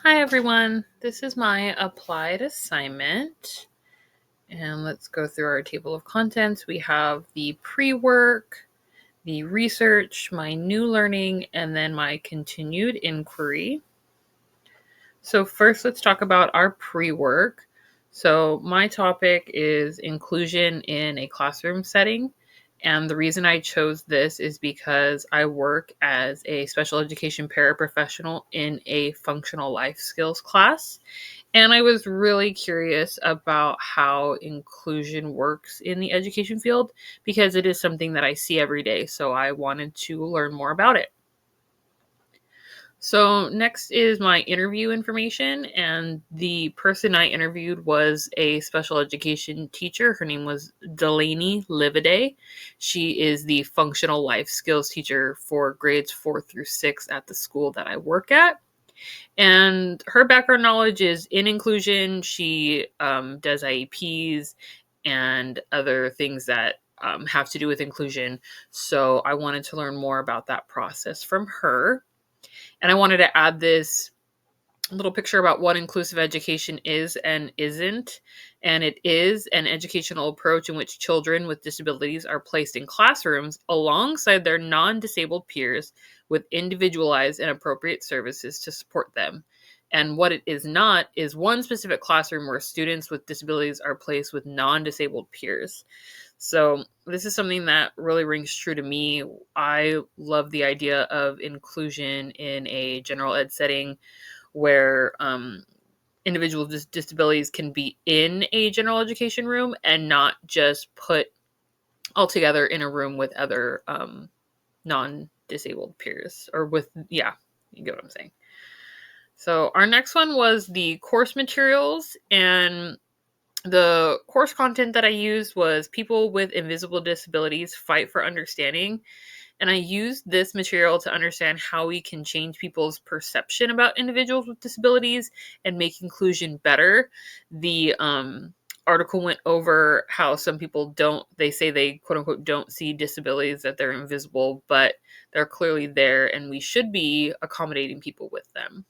Hi everyone, this is my applied assignment, and let's go through our table of contents. We have the pre-work, the research, my new learning, and then my continued inquiry. So first, let's talk about our pre-work. So my topic is inclusion in a classroom setting. And the reason I chose this is because I work as a special education paraprofessional in a functional life skills class. And I was really curious about how inclusion works in the education field because it is something that I see every day. So I wanted to learn more about it. So, next is my interview information, and the person I interviewed was a special education teacher. Her name was Delaney Livaday. She is the functional life skills teacher for grades 4 through 6 at the school that I work at. And her background knowledge is in inclusion. She does IEPs and other things that have to do with inclusion. So, I wanted to learn more about that process from her. And I wanted to add this little picture about what inclusive education is and isn't. And it is an educational approach in which children with disabilities are placed in classrooms alongside their non disabled peers with individualized and appropriate services to support them. And what it is not is one specific classroom where students with disabilities are placed with non disabled peers. So, this is something that really rings true to me. I love the idea of inclusion in a general ed setting where individuals with disabilities can be in a general education room and not just put all together in a room with other non-disabled peers or with, yeah, you get what I'm saying. So our next one was the course materials, and the course content that I used was People with Invisible Disabilities Fight for Understanding. And I used this material to understand how we can change people's perception about individuals with disabilities and make inclusion better. The article went over how some people they say they quote unquote don't see disabilities, that they're invisible, but they're clearly there and we should be accommodating people with them.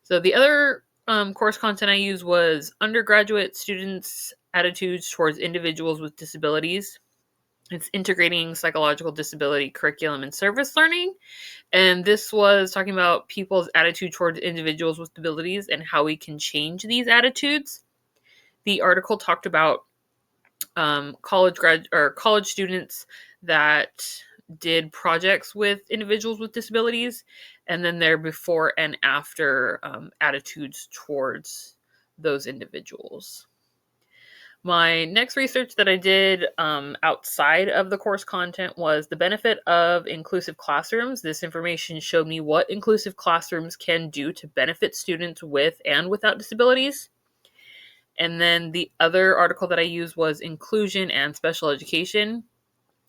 So the other course content I used was undergraduate students' attitudes towards individuals with disabilities. It's integrating psychological disability curriculum and service learning. And this was talking about people's attitude towards individuals with disabilities and how we can change these attitudes. The article talked about college students that did projects with individuals with disabilities, and then their before and after attitudes towards those individuals. My next research that I did outside of the course content was the benefit of inclusive classrooms. This information showed me what inclusive classrooms can do to benefit students with and without disabilities. And then the other article that I used was Inclusion and Special Education.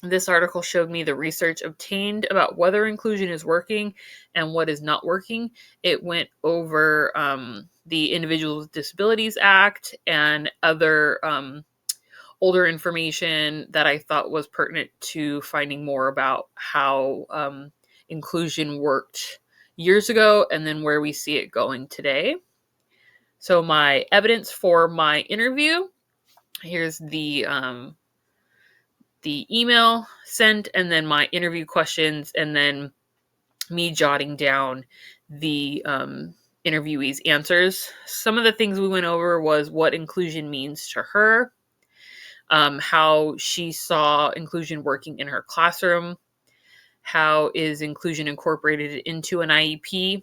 This article showed me the research obtained about whether inclusion is working and what is not working. It went over the Individuals with Disabilities Act and other older information that I thought was pertinent to finding more about how inclusion worked years ago and then where we see it going today. So my evidence for my interview, here's the email sent, and then my interview questions, and then me jotting down the interviewee's answers. Some of the things we went over was what inclusion means to her, how she saw inclusion working in her classroom, how is inclusion incorporated into an IEP,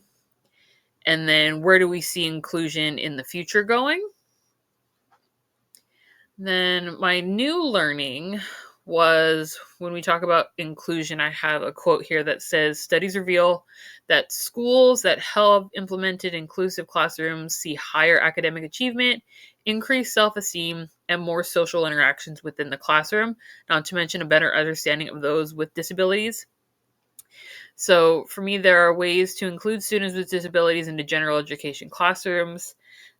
and then where do we see inclusion in the future going. Then my new learning was when we talk about inclusion, I have a quote here that says studies reveal that schools that have implemented inclusive classrooms see higher academic achievement, increased self-esteem, and more social interactions within the classroom, not to mention a better understanding of those with disabilities. So for me, there are ways to include students with disabilities into general education classrooms.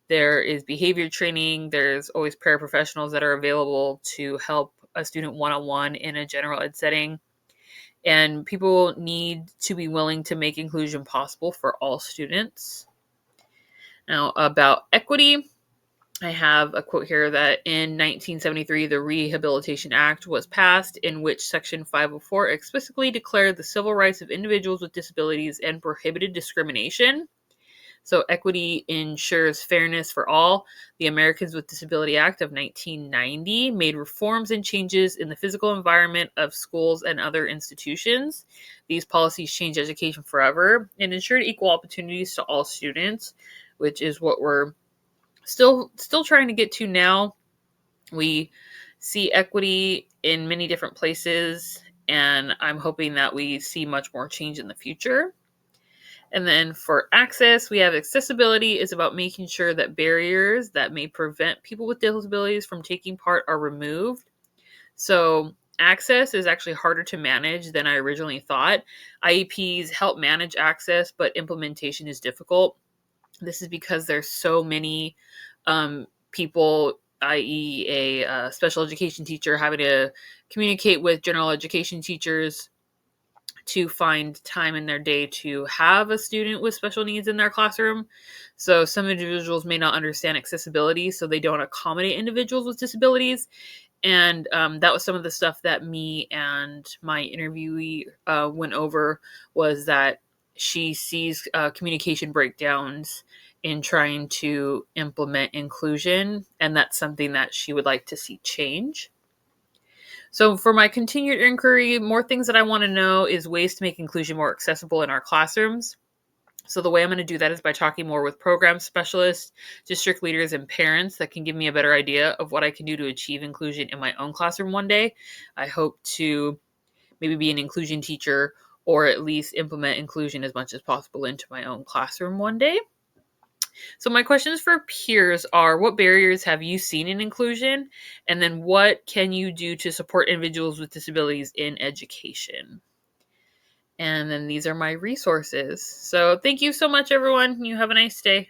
There is behavior training. There's always paraprofessionals that are available to help a student one-on-one in a general ed setting. And people need to be willing to make inclusion possible for all students. Now, about equity, I have a quote here that in 1973, the Rehabilitation Act was passed, in which Section 504 explicitly declared the civil rights of individuals with disabilities and prohibited discrimination. So, equity ensures fairness for all. The Americans with Disability Act of 1990 made reforms and changes in the physical environment of schools and other institutions. These policies changed education forever and ensured equal opportunities to all students, which is what we're still trying to get to now. We see equity in many different places, and I'm hoping that we see much more change in the future. And then for access, we have accessibility is about making sure that barriers that may prevent people with disabilities from taking part are removed. So access is actually harder to manage than I originally thought. IEPs help manage access, but implementation is difficult. This is because there's so many people, i.e., a special education teacher having to communicate with general education teachers to find time in their day to have a student with special needs in their classroom. So some individuals may not understand accessibility, so they don't accommodate individuals with disabilities. And that was some of the stuff that me and my interviewee went over, was that she sees communication breakdowns in trying to implement inclusion, and that's something that she would like to see change. So, for my continued inquiry, more things that I want to know is ways to make inclusion more accessible in our classrooms. So, the way I'm going to do that is by talking more with program specialists, district leaders, and parents that can give me a better idea of what I can do to achieve inclusion in my own classroom one day. I hope to maybe be an inclusion teacher, or at least implement inclusion as much as possible into my own classroom one day. So, my questions for peers are: what barriers have you seen in inclusion? And then, what can you do to support individuals with disabilities in education? And then, these are my resources. So, thank you so much, everyone. You have a nice day.